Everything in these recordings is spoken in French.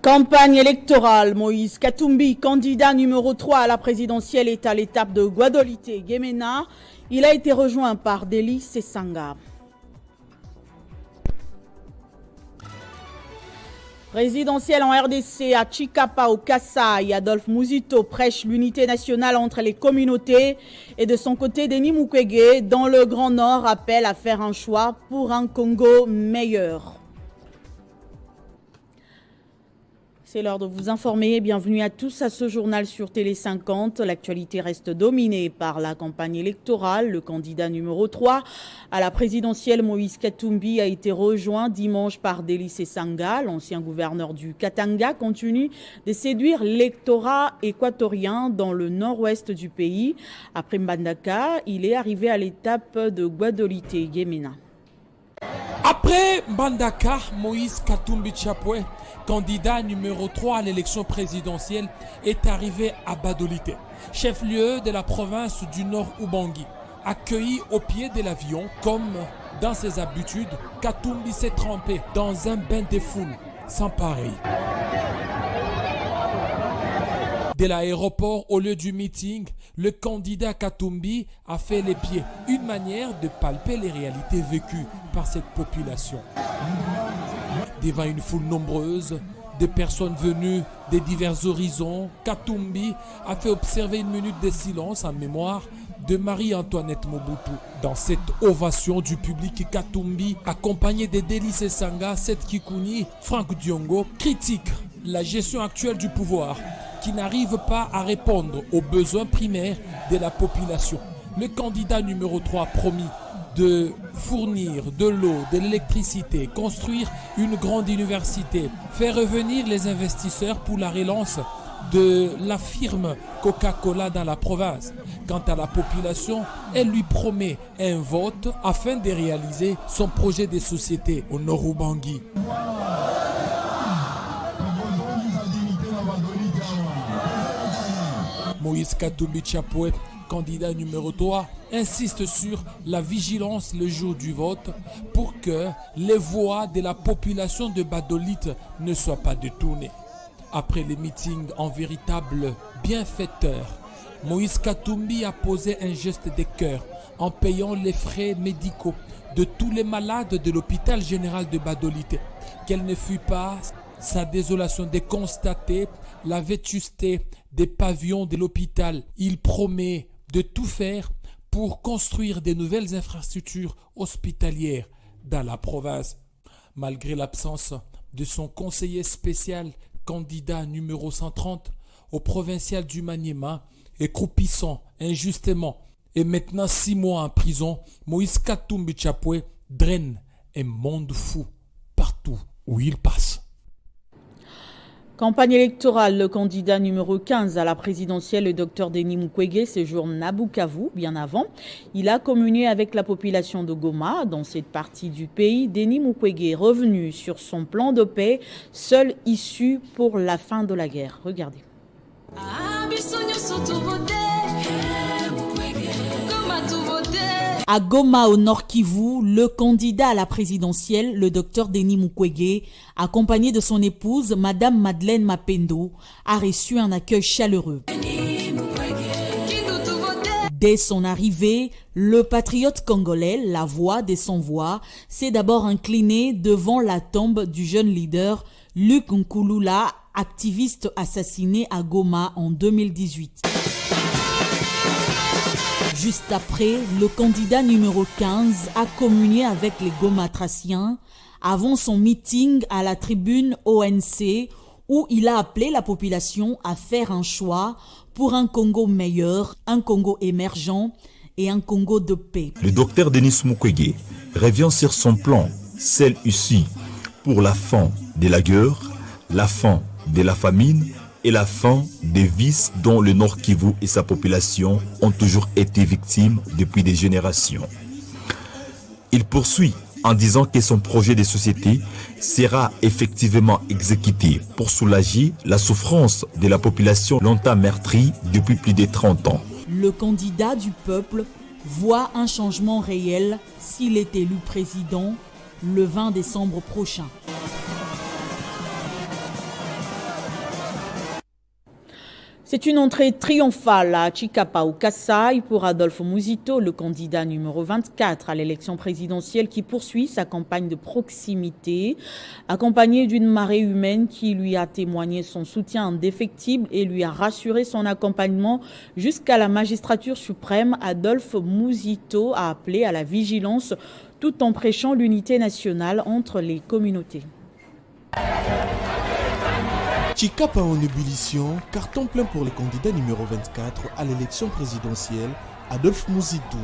Campagne électorale, Moïse Katumbi, candidat numéro 3 à la présidentielle, est à l'étape de Guadolité-Guémena. Il a été rejoint par Deli Sesanga. Présidentielle en RDC à Chikapa au Kassai, Adolphe Muzito prêche l'unité nationale entre les communautés et de son côté Denis Mukwege dans le Grand Nord appelle à faire un choix pour un Congo meilleur. C'est l'heure de vous informer. Bienvenue à tous à ce journal sur Télé 50. L'actualité reste dominée par la campagne électorale. Le candidat numéro 3 à la présidentielle, Moïse Katumbi, a été rejoint dimanche par Deli Sesanga. L'ancien gouverneur du Katanga continue de séduire l'électorat équatorien dans le nord-ouest du pays. Après Mbandaka, il est arrivé à l'étape de Guadolité-Guémena. Après Mbandaka, Moïse Katumbi Chapwe, candidat numéro 3 à l'élection présidentielle, est arrivé à Badolité, chef-lieu de la province du Nord Ubangi. Accueilli au pied de l'avion, comme dans ses habitudes, Katumbi s'est trempé dans un bain de foule sans pareil. De l'aéroport au lieu du meeting, le candidat Katumbi a fait les pieds, une manière de palper les réalités vécues par cette population. Devant une foule nombreuse, des personnes venues de divers horizons, Katumbi a fait observer une minute de silence en mémoire de Marie-Antoinette Mobutu. Dans cette ovation du public, Katumbi, accompagné de Deli Sesanga, Seth Kikuni, Franck Diongo, critique la gestion actuelle du pouvoir qui n'arrive pas à répondre aux besoins primaires de la population. Le candidat numéro 3 a promis de fournir de l'eau, de l'électricité, construire une grande université, faire revenir les investisseurs pour la relance de la firme Coca-Cola dans la province. Quant à la population, elle lui promet un vote afin de réaliser son projet de société au Nord Ubangi. Moïse Katumbi Chapwe, candidat numéro 3, insiste sur la vigilance le jour du vote pour que les voix de la population de Badolite ne soient pas détournées. Après les meetings en véritable bienfaiteur, Moïse Katumbi a posé un geste de cœur en payant les frais médicaux de tous les malades de l'hôpital général de Badolite. Quelle ne fut pas sa désolation de constater la vétusté des pavillons de l'hôpital. Il promet de tout faire pour construire de nouvelles infrastructures hospitalières dans la province. Malgré l'absence de son conseiller spécial, candidat numéro 130 au provincial du Maniema, et croupissant injustement et maintenant 6 mois en prison, Moïse Katumbi Chapwe draine un monde fou partout où il passe. Campagne électorale, le candidat numéro 15 à la présidentielle, le Dr Denis Mukwege, séjourne à Bukavu bien avant. Il a communié avec la population de Goma. Dans cette partie du pays, Denis Mukwege est revenu sur son plan de paix, seule issue pour la fin de la guerre. Regardez. À Goma, au Nord Kivu, le candidat à la présidentielle, le Dr Denis Mukwege, accompagné de son épouse, Madame Madeleine Mapendo, a reçu un accueil chaleureux. Dès son arrivée, le patriote congolais, la voix des sans-voix, s'est d'abord incliné devant la tombe du jeune leader Luc Nkulula, activiste assassiné à Goma en 2018. Juste après, le candidat numéro 15 a communié avec les Gomatraciens avant son meeting à la tribune ONC où il a appelé la population à faire un choix pour un Congo meilleur, un Congo émergent et un Congo de paix. Le docteur Denis Mukwege revient sur son plan, celle ici pour la fin de la guerre, la fin de la famine et la fin des vices dont le Nord Kivu et sa population ont toujours été victimes depuis des générations. Il poursuit en disant que son projet de société sera effectivement exécuté pour soulager la souffrance de la population longtemps meurtrie depuis plus de 30 ans. Le candidat du peuple voit un changement réel s'il est élu président le 20 décembre prochain. C'est une entrée triomphale à Chikapa au Kasaï pour Adolphe Muzito, le candidat numéro 24 à l'élection présidentielle qui poursuit sa campagne de proximité, accompagné d'une marée humaine qui lui a témoigné son soutien indéfectible et lui a rassuré son accompagnement jusqu'à la magistrature suprême. Adolphe Muzito a appelé à la vigilance tout en prêchant l'unité nationale entre les communautés. Chikapa en ébullition, carton plein pour le candidat numéro 24 à l'élection présidentielle, Adolphe Muzito.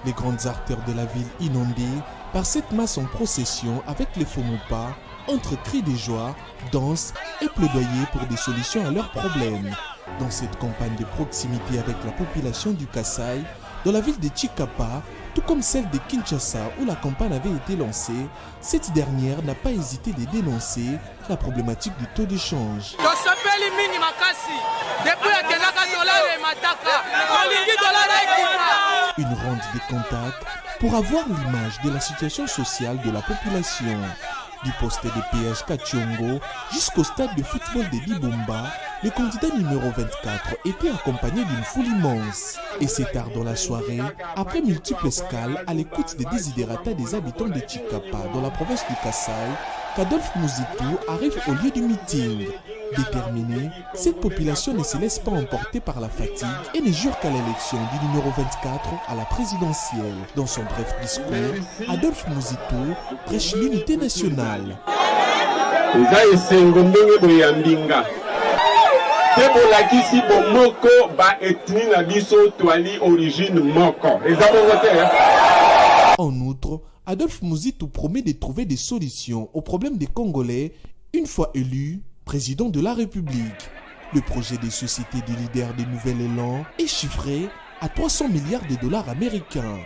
Les grandes artères de la ville inondées par cette masse en procession avec les Fomopa, entre cris de joie, danse et plaidoyer pour des solutions à leurs problèmes. Dans cette campagne de proximité avec la population du Kasaï, dans la ville de Chikapa, tout comme celle de Kinshasa où la campagne avait été lancée, cette dernière n'a pas hésité de dénoncer la problématique du taux de change. Une ronde de contacts pour avoir l'image de la situation sociale de la population. Du poste de péage Kachongo jusqu'au stade de football de Libumba, le candidat numéro 24 était accompagné d'une foule immense. Et c'est tard dans la soirée, après multiples escales à l'écoute des desiderata des habitants de Chikapa dans la province du Kasaï, qu'Adolphe Muzito arrive au lieu du meeting. Déterminé, cette population ne se laisse pas emporter par la fatigue et ne jure qu'à l'élection du numéro 24 à la présidentielle. Dans son bref discours, Adolphe Muzito prêche l'unité nationale. En outre, Adolphe Muzito promet de trouver des solutions aux problèmes des Congolais une fois élu président de la République. Le projet des sociétés des leaders des Nouvel Élan est chiffré à 300 milliards de dollars américains.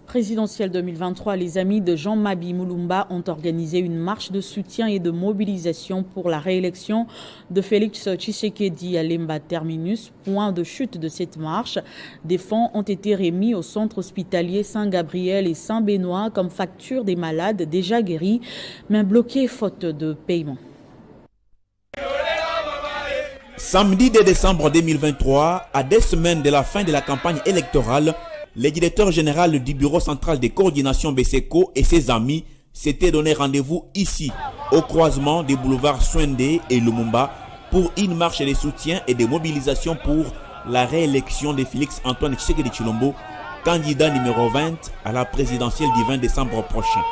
Présidentielle 2023, les amis de Jean-Mabi Mulumba ont organisé une marche de soutien et de mobilisation pour la réélection de Félix Tshisekedi à Lemba Terminus. Point de chute de cette marche, des fonds ont été remis au centre hospitalier Saint-Gabriel et Saint-Benoît comme facture des malades déjà guéris, mais bloqués faute de paiement. Samedi 2 décembre 2023, à des semaines de la fin de la campagne électorale, le directeur général du bureau central de coordination BCECO et ses amis s'étaient donné rendez-vous ici, au croisement des boulevards Swende et Lumumba, pour une marche de soutien et de mobilisation pour la réélection de Félix Antoine Tshisekedi Tshilombo, candidat numéro 20 à la présidentielle du 20 décembre prochain.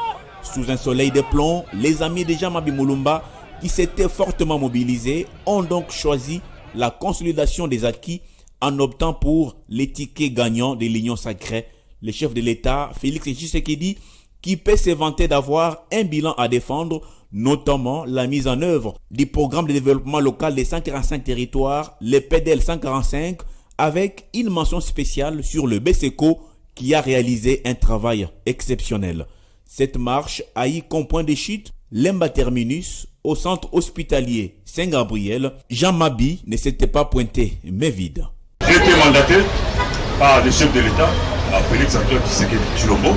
Sous un soleil de plomb, les amis de Jean-Mabi Mulumba, qui s'étaient fortement mobilisés, ont donc choisi la consolidation des acquis en optant pour les tickets gagnants de l'Union sacrée. Le chef de l'État, Félix Tshisekedi, qui peut se vanter d'avoir un bilan à défendre, notamment la mise en œuvre du programme de développement local des 145 territoires, le PDL 145, avec une mention spéciale sur le BCECO qui a réalisé un travail exceptionnel. Cette marche a eu comme point de chute Lemba Terminus au centre hospitalier Saint-Gabriel. Jean-Mabi ne s'était pas pointé, mais vide. J'ai été mandaté par le chef de l'État, Félix Antoine Tshisekedi Tshilombo,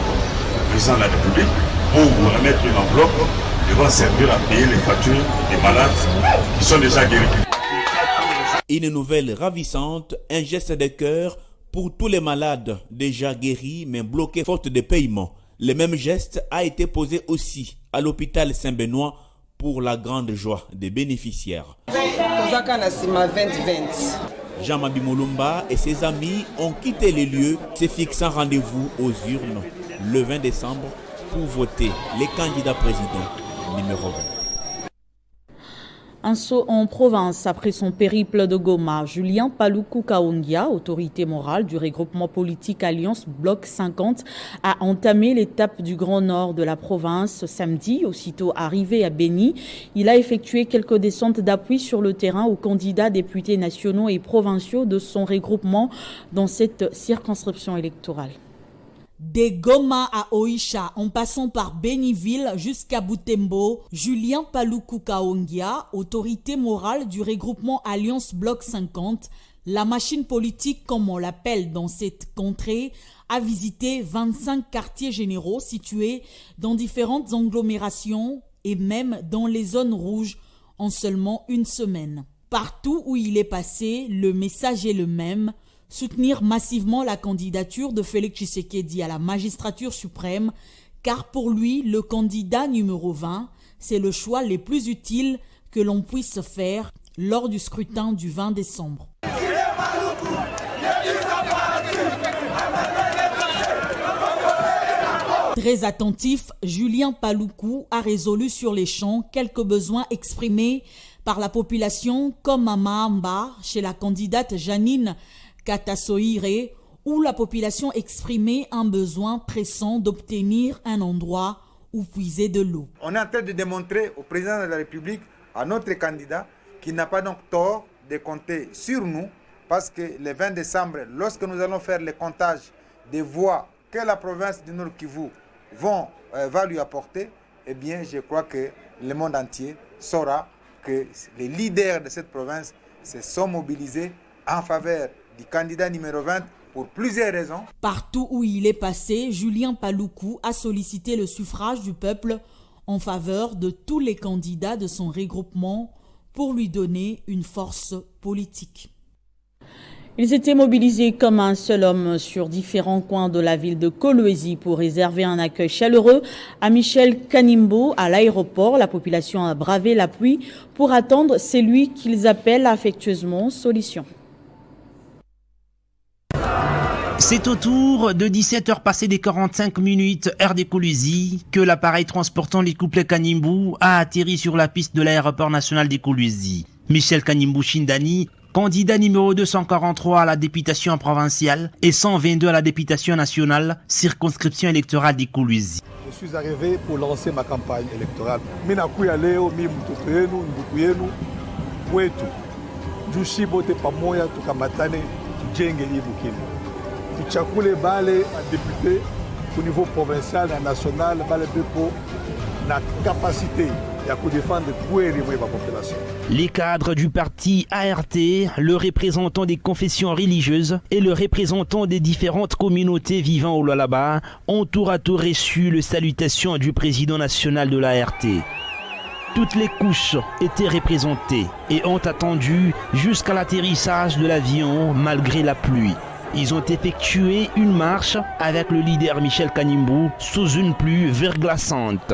président de la République, pour vous remettre une enveloppe devant servir à payer les factures des malades qui sont déjà guéris. Une nouvelle ravissante, un geste de cœur pour tous les malades déjà guéris mais bloqués faute de paiement. Le même geste a été posé aussi à l'hôpital Saint-Benoît pour la grande joie des bénéficiaires. Jean-Mabi Mulumba et ses amis ont quitté les lieux, se fixant rendez-vous aux urnes le 20 décembre pour voter les candidats présidents numéro 20. Un saut en province après son périple de Goma. Julien Paluku Kaongia, autorité morale du regroupement politique Alliance Bloc 50, a entamé l'étape du Grand Nord de la province samedi. Aussitôt arrivé à Beni, il a effectué quelques descentes d'appui sur le terrain aux candidats députés nationaux et provinciaux de son regroupement dans cette circonscription électorale. De Goma à Oisha, en passant par Beniville jusqu'à Butembo, Julien Paluku Kaongia, autorité morale du regroupement Alliance Bloc 50, la machine politique comme on l'appelle dans cette contrée, a visité 25 quartiers généraux situés dans différentes agglomérations et même dans les zones rouges en seulement une semaine. Partout où il est passé, le message est le même. Soutenir massivement la candidature de Félix Tshisekedi à la magistrature suprême, car pour lui, le candidat numéro 20, c'est le choix le plus utile que l'on puisse faire lors du scrutin du 20 décembre. Très attentif, Julien Paluku a résolu sur les champs quelques besoins exprimés par la population comme à Mahamba, chez la candidate Janine Katasoire, où la population exprimait un besoin pressant d'obtenir un endroit où puiser de l'eau. On est en train de démontrer au président de la République, à notre candidat, qu'il n'a pas donc tort de compter sur nous, parce que le 20 décembre, lorsque nous allons faire le comptage des voix que la province du Nord Kivu va lui apporter, eh bien, je crois que le monde entier saura que les leaders de cette province se sont mobilisés en faveur du candidat numéro 20 pour plusieurs raisons. Partout où il est passé, Julien Paluku a sollicité le suffrage du peuple en faveur de tous les candidats de son regroupement pour lui donner une force politique. Ils étaient mobilisés comme un seul homme sur différents coins de la ville de Kolwezi pour réserver un accueil chaleureux à Michel Kanimbo à l'aéroport. La population a bravé la pluie pour attendre celui qu'ils appellent affectueusement Solution. C'est autour de 17h passées des 45 minutes, heure des Kolwezi, que l'appareil transportant les couplets Kanimbu a atterri sur la piste de l'aéroport national des Kolwezi. Michel Kanimbu Shindani, candidat numéro 243 à la députation provinciale et 122 à la députation nationale, circonscription électorale des Kolwezi. Je suis arrivé pour lancer ma campagne électorale. Tuchakule bale à député au niveau provincial et national, bale pour la capacité de défendre la population. Les cadres du parti ART, le représentant des confessions religieuses et le représentant des différentes communautés vivant au Lualaba ont tour à tour reçu les salutations du président national de l'ART. Toutes les couches étaient représentées et ont attendu jusqu'à l'atterrissage de l'avion malgré la pluie. Ils ont effectué une marche avec le leader Michel Kanimbu sous une pluie verglaçante.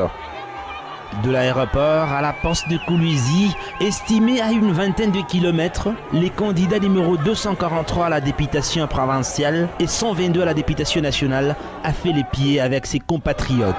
De l'aéroport à la poste de Kolwezi, estimée à une vingtaine de kilomètres, les candidats numéro 243 à la députation provinciale et 122 à la députation nationale a fait les pieds avec ses compatriotes.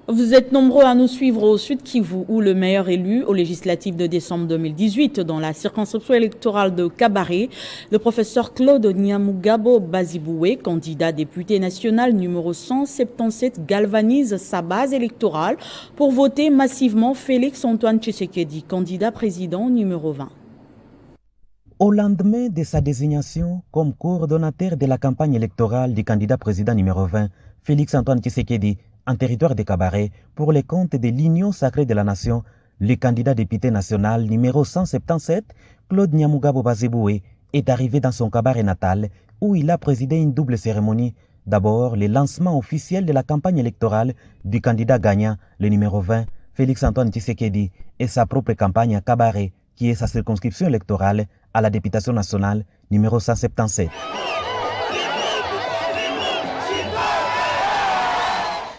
Vous êtes nombreux à nous suivre au Sud Kivu, où le meilleur élu aux législatives de décembre 2018 dans la circonscription électorale de Kabaré, le professeur Claude Nyamugabo Baziboué, candidat député national numéro 177, galvanise sa base électorale pour voter massivement Félix Antoine Tshisekedi, candidat président numéro 20. Au lendemain de sa désignation comme coordonnateur de la campagne électorale du candidat président numéro 20, Félix Antoine Tshisekedi, en territoire de Kabaré, pour les comptes de l'Union sacrée de la nation, le candidat député national numéro 177, Claude Nyamugabo Baziboué, est arrivé dans son cabaret natal où il a présidé une double cérémonie. D'abord, le lancement officiel de la campagne électorale du candidat gagnant, le numéro 20, Félix Antoine Tshisekedi, et sa propre campagne à Kabaré, qui est sa circonscription électorale à la députation nationale numéro 177.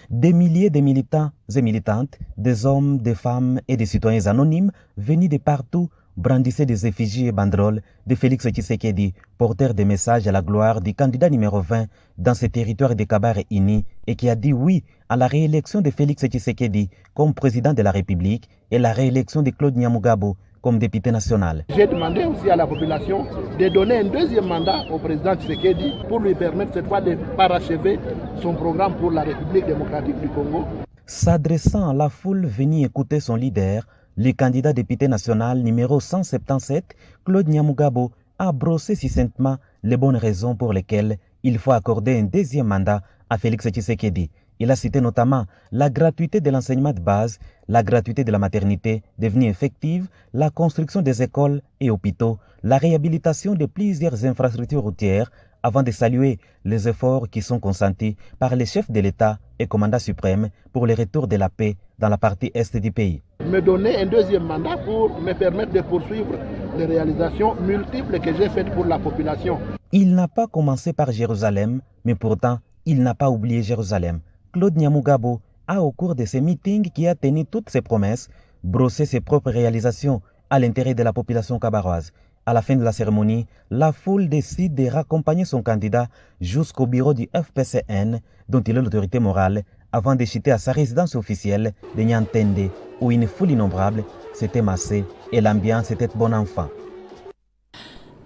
Des milliers de militants et militantes, des hommes, des femmes et des citoyens anonymes venus de partout brandissaient des effigies et banderoles de Félix Tshisekedi, porteur des messages à la gloire du candidat numéro 20 dans ce territoire de Kabaré uni et qui a dit oui à la réélection de Félix Tshisekedi comme président de la République et la réélection de Claude Nyamugabo comme député national. J'ai demandé aussi à la population de donner un deuxième mandat au président Tshisekedi pour lui permettre cette fois de parachever son programme pour la République démocratique du Congo. S'adressant à la foule venue écouter son leader, le candidat député national numéro 177, Claude Nyamugabo, a brossé succinctement les bonnes raisons pour lesquelles il faut accorder un deuxième mandat à Félix Tshisekedi. Il a cité notamment la gratuité de l'enseignement de base, la gratuité de la maternité devenue effective, la construction des écoles et hôpitaux, la réhabilitation de plusieurs infrastructures routières, avant de saluer les efforts qui sont consentis par les chefs de l'État et commandant suprême pour le retour de la paix dans la partie est du pays. Me donner un deuxième mandat pour me permettre de poursuivre les réalisations multiples que j'ai faites pour la population. Il n'a pas commencé par Jérusalem, mais pourtant, il n'a pas oublié Jérusalem. Claude Nyamugabo a, au cours de ces meetings qui a tenu toutes ses promesses, brossé ses propres réalisations à l'intérêt de la population kabaroise. À la fin de la cérémonie, la foule décide de raccompagner son candidat jusqu'au bureau du FPCN, dont il est l'autorité morale, avant de chuter à sa résidence officielle de Nyantende, où une foule innombrable s'était massée et l'ambiance était bon enfant.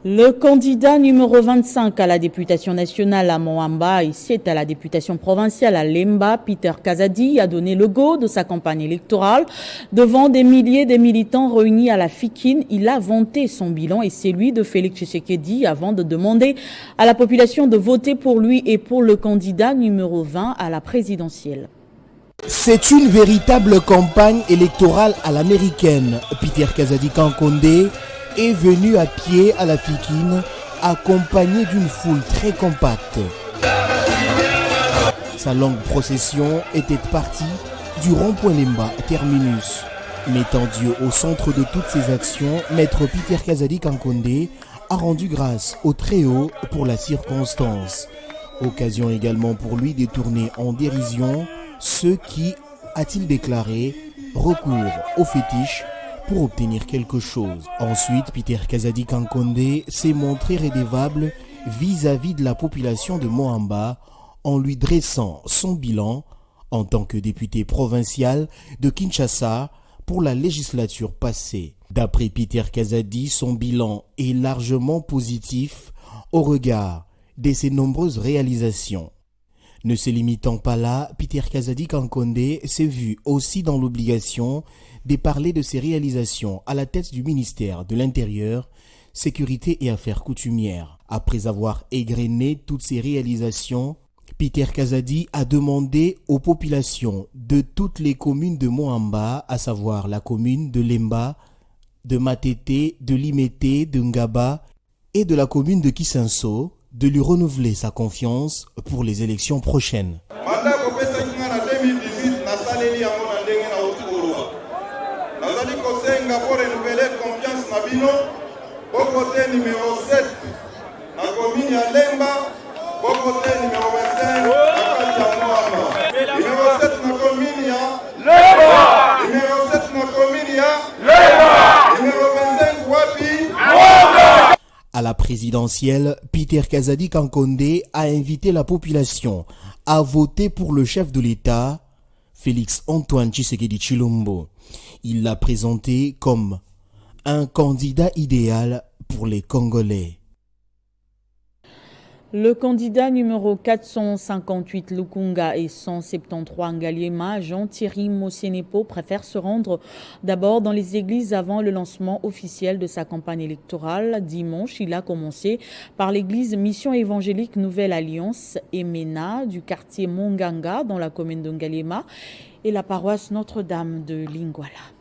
Le candidat numéro 25 à la députation nationale à Moamba et 7 à la députation provinciale à Lemba, Peter Kazadi, a donné le go de sa campagne électorale. Devant des milliers de militants réunis à la Fikine, il a vanté son bilan et celui de Félix Tshisekedi avant de demander à la population de voter pour lui et pour le candidat numéro 20 à la présidentielle. C'est une véritable campagne électorale à l'américaine. Peter Kazadi Kankonde est venu à pied à la Fikine, accompagné d'une foule très compacte. Sa longue procession était partie du rond-point Lemba, terminus. Mettant Dieu au centre de toutes ses actions, maître Peter Kazadi Kankonde a rendu grâce au Très-Haut pour la circonstance. Occasion également pour lui de tourner en dérision ceux qui, a-t-il déclaré, recourent au fétiche pour obtenir quelque chose. Ensuite, Peter Kazadi Kankonde s'est montré redevable vis-à-vis de la population de Moamba en lui dressant son bilan en tant que député provincial de Kinshasa pour la législature passée. D'après Peter Kazadi, son bilan est largement positif au regard de ses nombreuses réalisations. Ne se limitant pas là, Peter Kazadi Kankonde s'est vu aussi dans l'obligation de parler de ses réalisations à la tête du ministère de l'Intérieur, Sécurité et Affaires coutumières. Après avoir égrené toutes ces réalisations, Peter Kazadi a demandé aux populations de toutes les communes de Moamba, à savoir la commune de Lemba, de Matete, de Limete, de Ngaba et de la commune de Kisenso, de lui renouveler sa confiance pour les élections prochaines. À la présidentielle, Peter Kazadi Kankonde a invité la population à voter pour le chef de l'État, Félix Antoine Tshisekedi Tshilombo. Il l'a présenté comme un candidat idéal pour les Congolais. Le candidat numéro 458 Lukunga et 173 Ngaliema, Jean-Thierry Mosenepo, préfère se rendre d'abord dans les églises avant le lancement officiel de sa campagne électorale. Dimanche, il a commencé par l'église Mission évangélique Nouvelle Alliance Emena du quartier Monganga dans la commune de Ngaliema et la paroisse Notre-Dame de Lingwala.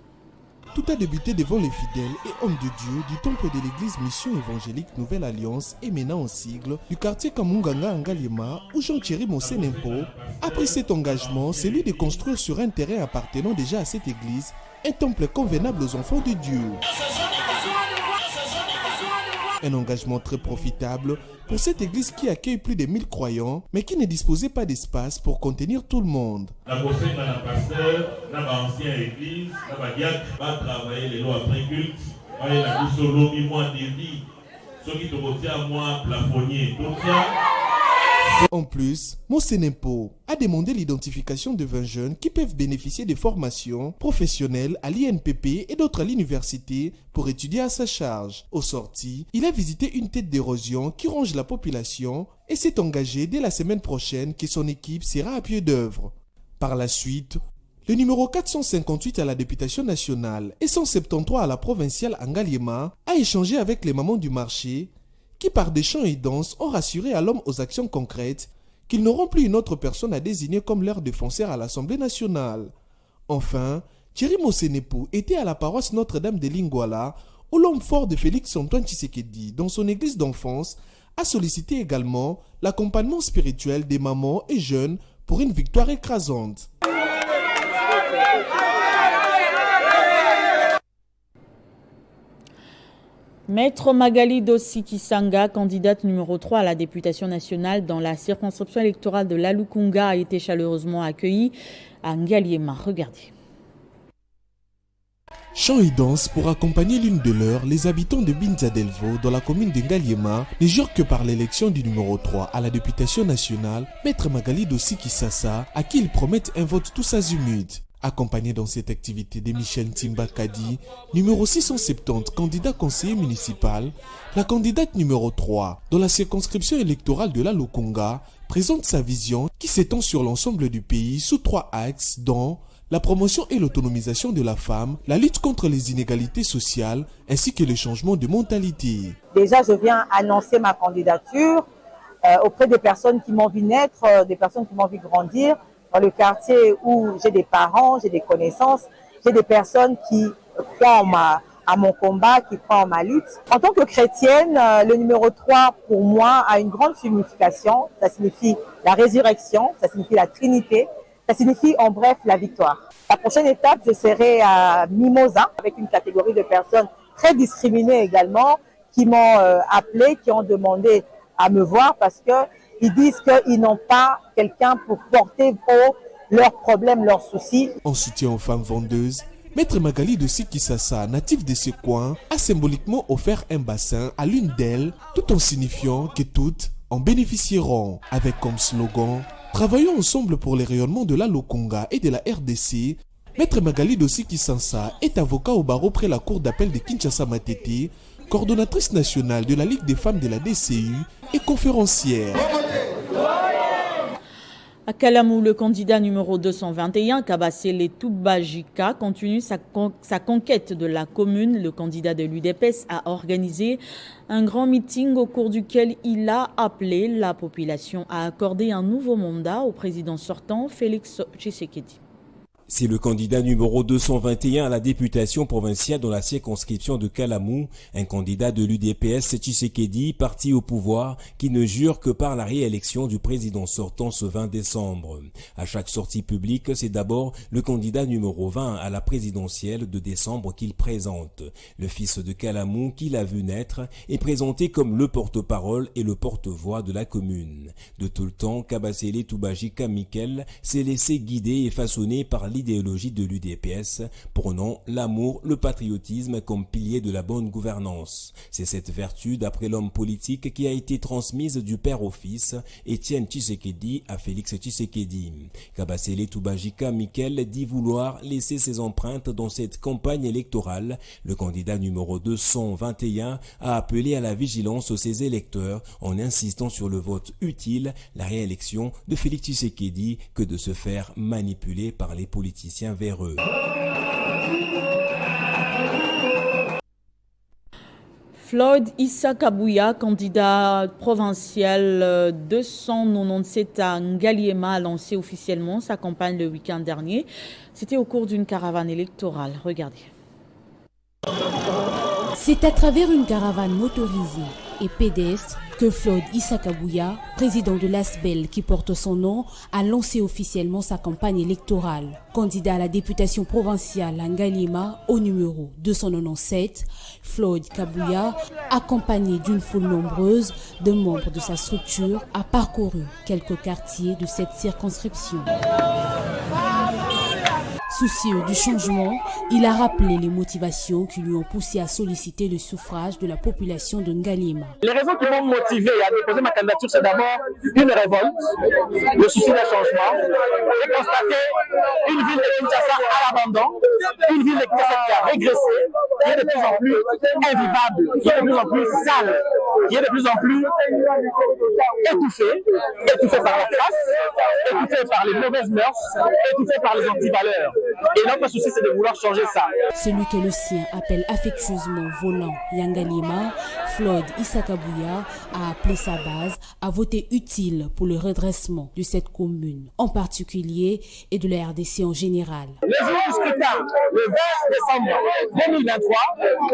Tout a débuté devant les fidèles et hommes de Dieu du temple de l'église Mission évangélique Nouvelle Alliance et maintenant en sigle du quartier Kamunganga en Ngaliema où Jean-Thierry Mosenepo a pris cet engagement, celui de construire sur un terrain appartenant déjà à cette église un temple convenable aux enfants de Dieu. Un engagement très profitable pour cette église qui accueille plus de 1000 croyants, mais qui ne disposait pas d'espace pour contenir tout le monde. La conseil à la pasteur, la ancienne église, la diacre, va travailler les lois après culte, va y la solo, mi-mois de vie, ceux qui te retiennent à moi, plafonnier, tout ça. En plus, Mosenepo a demandé l'identification de 20 jeunes qui peuvent bénéficier de formations professionnelles à l'INPP et d'autres à l'université pour étudier à sa charge. Au sorti, il a visité une tête d'érosion qui ronge la population et s'est engagé dès la semaine prochaine que son équipe sera à pied d'œuvre. Par la suite, le numéro 458 à la députation nationale et 173 à la provinciale Ngaliema a échangé avec les mamans du marché qui par des chants et danses ont rassuré à l'homme aux actions concrètes qu'ils n'auront plus une autre personne à désigner comme leur défenseur à l'Assemblée nationale. Enfin, Thierry Mosenepo était à la paroisse Notre-Dame de Lingwala où l'homme fort de Félix Antoine Tshisekedi, dans son église d'enfance, a sollicité également l'accompagnement spirituel des mamans et jeunes pour une victoire écrasante. Maître Magali Dossi Kisanga, candidate numéro 3 à la députation nationale dans la circonscription électorale de l'Alukunga, a été chaleureusement accueillie à Ngaliema. Regardez. Chant et danse pour accompagner l'une de leurs, les habitants de Binza Delvo dans la commune de Ngaliema ne jurent que par l'élection du numéro 3 à la députation nationale, Maître Magali Dossi Kisasa, à qui ils promettent un vote tous azimuts. Accompagné dans cette activité de Michel Timba Kadi, numéro 670, candidat conseiller municipal, la candidate numéro 3 dans la circonscription électorale de la Lukunga présente sa vision qui s'étend sur l'ensemble du pays sous 3 axes dont la promotion et l'autonomisation de la femme, la lutte contre les inégalités sociales ainsi que le changement de mentalité. Déjà, je viens annoncer ma candidature auprès des personnes qui m'ont vu naître, des personnes qui m'ont vu grandir, dans le quartier où j'ai des parents, j'ai des connaissances, j'ai des personnes qui croient à mon combat, qui croient en ma lutte. En tant que chrétienne, le numéro 3 pour moi a une grande signification. Ça signifie la résurrection, ça signifie la Trinité, ça signifie en bref la victoire. La prochaine étape, je serai à Mimosa avec une catégorie de personnes très discriminées également qui m'ont appelé, qui ont demandé à me voir parce que ils disent qu'ils n'ont pas quelqu'un pour porter haut leurs problèmes, leurs soucis. En soutien aux femmes vendeuses, Maître Magali Dossi Kisasa, natif de ce coin, a symboliquement offert un bassin à l'une d'elles, tout en signifiant que toutes en bénéficieront. Avec comme slogan « Travaillons ensemble pour le rayonnement de la Lukunga et de la RDC », Maître Magali Dossi Kisasa est avocat au barreau près la cour d'appel de Kinshasa-Matete, coordonnatrice nationale de la Ligue des femmes de la DCU et conférencière. À Kalamou, le candidat numéro 221, Kabasele Toubajika, continue sa conquête de la commune. Le candidat de l'UDPS a organisé un grand meeting au cours duquel il a appelé la population à accorder un nouveau mandat au président sortant, Félix Tshisekedi. C'est le candidat numéro 221 à la députation provinciale dans la circonscription de Kalamou, un candidat de l'UDPS Tshisekedi, parti au pouvoir, qui ne jure que par la réélection du président sortant ce 20 décembre. À chaque sortie publique, c'est d'abord le candidat numéro 20 à la présidentielle de décembre qu'il présente. Le fils de Kalamou, qu'il a vu naître, est présenté comme le porte-parole et le porte-voix de la commune. De tout le temps, Kabasele Toubajika Mikel s'est laissé guider et façonner par l'idéologie de l'UDPS, prônant l'amour, le patriotisme comme pilier de la bonne gouvernance. C'est cette vertu, d'après l'homme politique, qui a été transmise du père au fils, Étienne Tshisekedi à Félix Tshisekedi. Kabasele Toubajika Mikel dit vouloir laisser ses empreintes dans cette campagne électorale. Le candidat numéro 221 a appelé à la vigilance de ses électeurs en insistant sur le vote utile, la réélection de Félix Tshisekedi, que de se faire manipuler par les politiciens véreux. Floyd Issa Kabouya, candidat provincial 297 à Ngaliema, a lancé officiellement sa campagne le week-end dernier. C'était au cours d'une caravane électorale. Regardez. C'est à travers une caravane motorisée et pédestre que Floyd Issa Kabouya, président de l'ASBEL qui porte son nom, a lancé officiellement sa campagne électorale. Candidat à la députation provinciale à Ngaliema au numéro 297, Floyd Kabouya, accompagné d'une foule nombreuse de membres de sa structure, a parcouru quelques quartiers de cette circonscription. Soucieux du changement, il a rappelé les motivations qui lui ont poussé à solliciter le suffrage de la population de Ngaliema. Les raisons qui m'ont motivé à déposer ma candidature, c'est d'abord une révolte, le souci d'un changement. J'ai constaté une ville de Kinshasa à l'abandon, une ville de Kinshasa qui a régressé, qui est de plus en plus invivable, qui est de plus en plus sale, qui est de plus en plus étouffée par la classe, étouffée par les mauvaises mœurs, étouffée par les antivaleurs. Et notre souci, c'est de vouloir changer ça. Celui que le sien appelle affectueusement volant Yangaliema, Claude Issakabouya a appelé sa base à voter utile pour le redressement de cette commune en particulier et de la RDC en général. Les jours du scrutin, le 20 décembre 2023,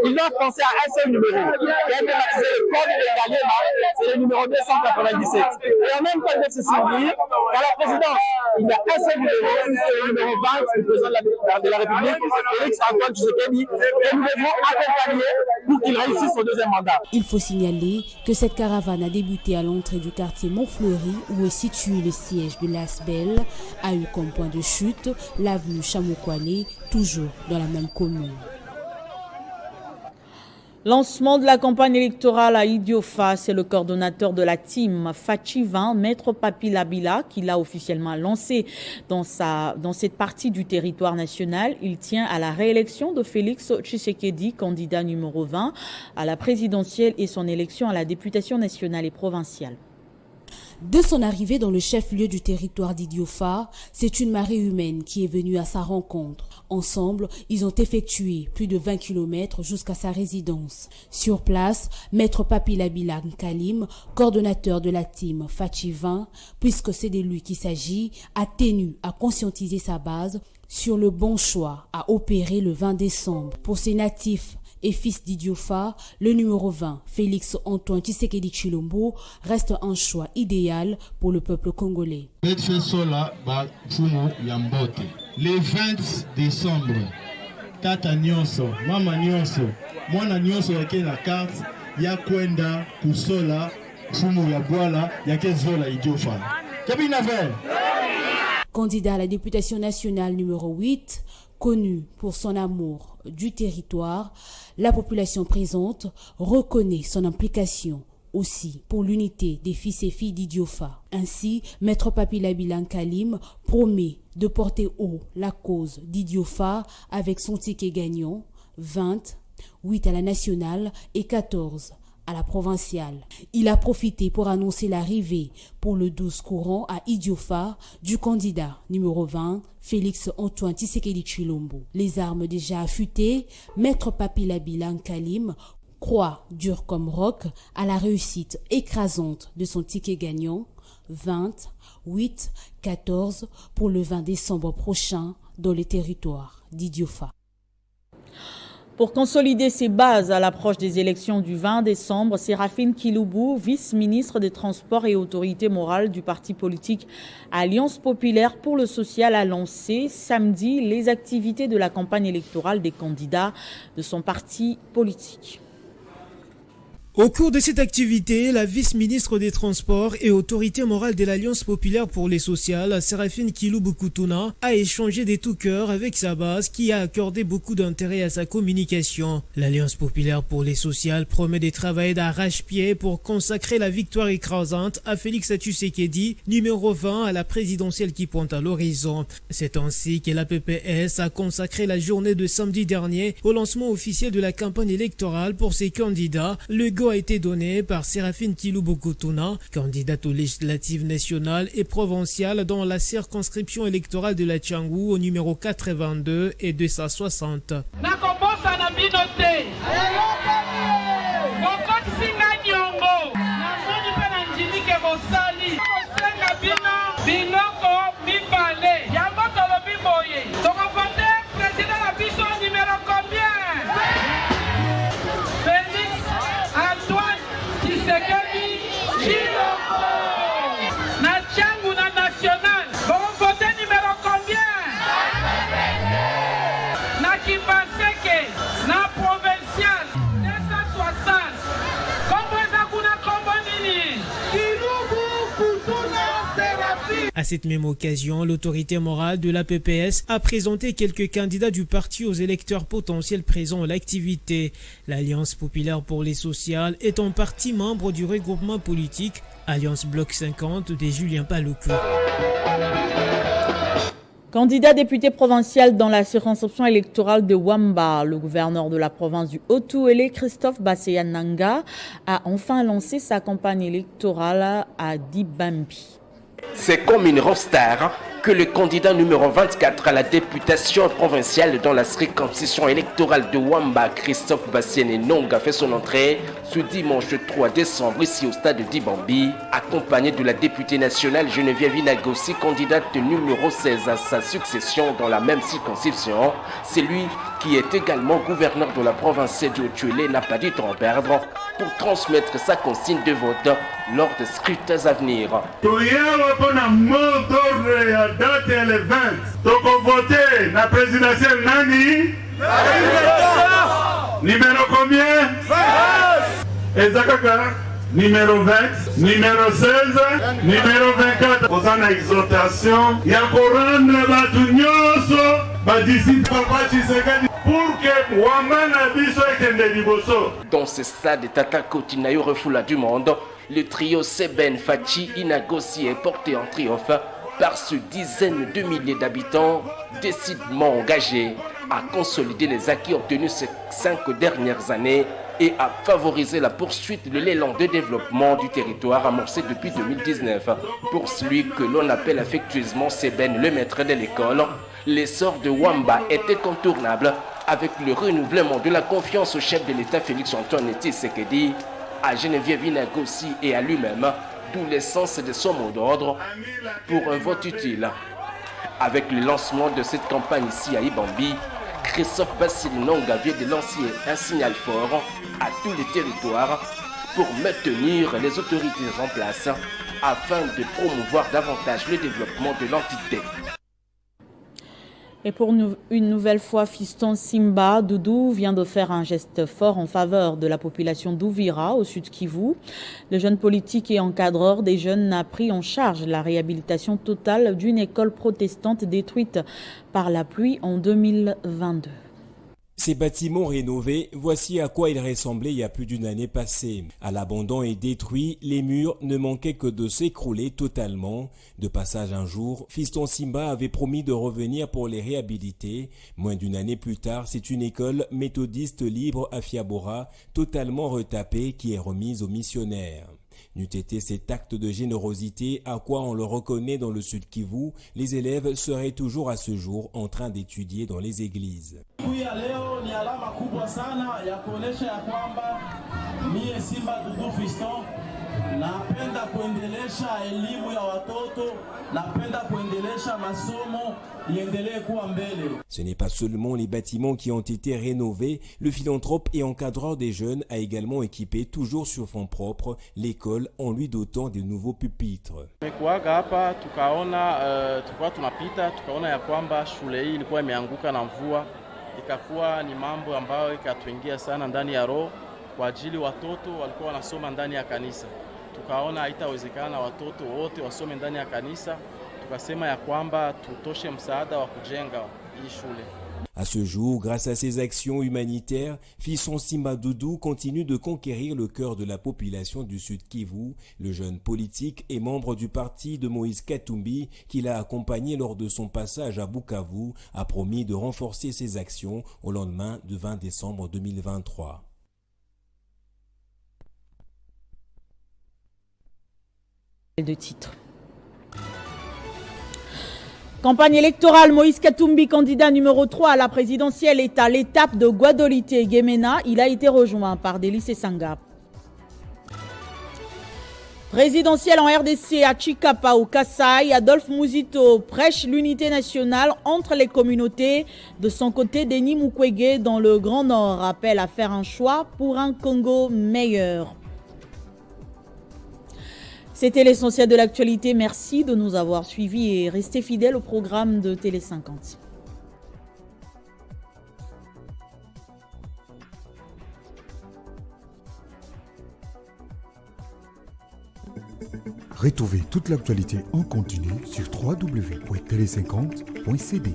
ils doivent penser à un seul numéro. Qui a été baptisé le code de Galema, c'est le numéro 297. Et en même temps, il faut se souvenir qu'à la présidence, il y a un seul numéro, c'est le numéro 20 du président de la République, Félix Antoine Tshisekedi, et nous devons accompagner pour qu'il réussisse son deuxième mandat. Il faut signaler que cette caravane a débuté à l'entrée du quartier Montfleury où est situé le siège de l'ASBEL, a eu comme point de chute l'avenue Chamokwale, toujours dans la même commune. Lancement de la campagne électorale à Idiofa, c'est le coordonnateur de la team Fachivan, Maître Papi Labila, qui l'a officiellement lancé dans cette partie du territoire national. Il tient à la réélection de Félix Tshisekedi, candidat numéro 20 à la présidentielle et son élection à la députation nationale et provinciale. De son arrivée dans le chef-lieu du territoire d'Idiofa, c'est une marée humaine qui est venue à sa rencontre. Ensemble, ils ont effectué plus de 20 km jusqu'à sa résidence. Sur place, Maître Papi Labila Nkalim, coordonnateur de la team Fachivan, puisque c'est de lui qu'il s'agit, a tenu à conscientiser sa base sur le bon choix à opérer le 20 décembre. Pour ces natifs et fils d'Idiofa, le numéro 20, Félix Antoine Tshisekedi Tshilombo, reste un choix idéal pour le peuple congolais. Le 20 décembre, tata nyonso, mama nyonso, mwana nyonso yake na carte ya kwenda kusola fumu ya bwala yake zola Idiofa. Kabina vert. Candidat à la députation nationale numéro 8, connu pour son amour du territoire, la population présente reconnaît son implication aussi pour l'unité des fils et filles d'Idiofa. Ainsi, Maître Papi Labila Nkalim promet de porter haut la cause d'Idiofa avec son ticket gagnant, 20, 8 à la nationale et 14 à la provinciale. Il a profité pour annoncer l'arrivée pour le 12 courant à Idiofa du candidat numéro 20, Félix Antoine Tshisekedi Tshilombo. Les armes déjà affûtées, Maître Papi Labila Nkalim croit dur comme roc à la réussite écrasante de son ticket gagnant, 20, 8, 14 pour le 20 décembre prochain dans les territoires d'Idiofa. Pour consolider ses bases à l'approche des élections du 20 décembre, Séraphine Kiloubou, vice-ministre des Transports et autorité morale du parti politique Alliance populaire pour le social, a lancé samedi les activités de la campagne électorale des candidats de son parti politique. Au cours de cette activité, la vice-ministre des Transports et autorité morale de l'Alliance populaire pour les sociales, Séraphine Kiloubou Koutouna, a échangé des tout cœurs avec sa base qui a accordé beaucoup d'intérêt à sa communication. L'Alliance populaire pour les sociales promet de travailler d'arrache-pied pour consacrer la victoire écrasante à Félix Tshisekedi, numéro 20 à la présidentielle qui pointe à l'horizon. C'est ainsi que la PPS a consacré la journée de samedi dernier au lancement officiel de la campagne électorale pour ses candidats. Le a été donné par Séraphine Kiloubou Koutouna, candidate aux législatives nationales et provinciales dans la circonscription électorale de la Tchangou au numéro 82 et 260. À cette même occasion, l'autorité morale de la PPS a présenté quelques candidats du parti aux électeurs potentiels présents à l'activité. L'Alliance populaire pour les sociales est en partie membre du regroupement politique Alliance Bloc 50 de Julien Paloukou. Candidat député provincial dans la circonscription électorale de Wamba, le gouverneur de la province du Haut-Touélé, Christophe Basseya-Nanga, a enfin lancé sa campagne électorale à Dibambi. C'est comme une rockstar que le candidat numéro 24 à la députation provinciale dans la circonscription électorale de Wamba, Christophe Bassiene Nonga, fait son entrée ce dimanche 3 décembre ici au stade d'Ibambi, accompagné de la députée nationale Geneviève Inagossi, candidate numéro 16 à sa succession dans la même circonscription. C'est lui qui est également gouverneur de la province de Otuele, n'a pas du temps à perdre pour transmettre sa consigne de vote lors des scrutins à venir. Date le 20. Donc on votait la présidentielle Nani. Numéro combien? 20. Ezakaka. Numéro 20, numéro 16, numéro 24. Aux en exhortation, il y a Coran Batunyoso, Badisi Papa Tshisekedi, pour que Wamana Biso ekende liboso. Dans ce stade, Tata Kotinayo refoula du monde. Le trio Seben Fachi Inagossi est porté en triomphe par ce dizaines de milliers d'habitants décidément engagés à consolider les acquis obtenus ces 5 dernières années et à favoriser la poursuite de l'élan de développement du territoire amorcé depuis 2019. Pour celui que l'on appelle affectueusement Seben, le maître de l'école, l'essor de Wamba est incontournable avec le renouvellement de la confiance au chef de l'État Félix-Antoine Tshisekedi, à Geneviève Inagossi et à lui-même, d'où l'essence de son mot d'ordre pour un vote utile. Avec le lancement de cette campagne ici à Ibambi, Christophe Bassiene Nonga vient de lancer un signal fort à tous les territoires pour maintenir les autorités en place afin de promouvoir davantage le développement de l'entité. Et pour une nouvelle fois, Fiston Simba Doudou vient de faire un geste fort en faveur de la population d'Ouvira, au sud Kivu. Le jeune politique et encadreur des jeunes a pris en charge la réhabilitation totale d'une école protestante détruite par la pluie en 2022. Ces bâtiments rénovés, voici à quoi ils ressemblaient il y a plus d'une année passée. À l'abandon et détruits, les murs ne manquaient que de s'écrouler totalement. De passage un jour, Fiston Simba avait promis de revenir pour les réhabiliter. Moins d'une année plus tard, c'est une école méthodiste libre à Fiabora, totalement retapée, qui est remise aux missionnaires. N'eût été cet acte de générosité à quoi on le reconnaît dans le Sud Kivu, les élèves seraient toujours à ce jour en train d'étudier dans les églises. Napenda kuendelesha elimu ya watoto, napenda kuendelesha masomo iendelee kuwa mbele. Ce n'est pas seulement les bâtiments qui ont été rénovés, le philanthrope et encadreur des jeunes a également équipé, toujours sur fonds propres, l'école en lui dotant de nouveaux pupitres. Tumekuaga hapa tukaona tulikuwa tunapita tukaona ya kwamba shule hii ilikuwa imeanguka na mvua, ikakuwa ni mambo ambayo ikatuingia sana ndani ya roho kwa ajili watoto walikuwa wanasoma ndani ya kanisa. Tukaona haitawezekana watoto wote wasome ndani ya kanisa, tukasema ya kwamba tutoshe msaada wa kujenga hii shule. À ce jour, grâce à ses actions humanitaires, Fiston Simba Doudou continue de conquérir le cœur de la population du Sud Kivu. Le jeune politique et membre du parti de Moïse Katumbi, qui l'a accompagné lors de son passage à Bukavu, a promis de renforcer ses actions au lendemain du 20 décembre 2023. De titre. Campagne électorale, Moïse Katumbi, candidat numéro 3 à la présidentielle, est à l'étape de Guadolite-Guémena. Il a été rejoint par Délice Sanga. Présidentielle en RDC à Chikapa au Kasaï, Adolphe Mouzito prêche l'unité nationale entre les communautés. De son côté, Denis Mukwege dans le Grand Nord appelle à faire un choix pour un Congo meilleur. C'était l'essentiel de l'actualité. Merci de nous avoir suivis et restez fidèles au programme de Télé 50. Retrouvez toute l'actualité en continu sur www.tele50.cd.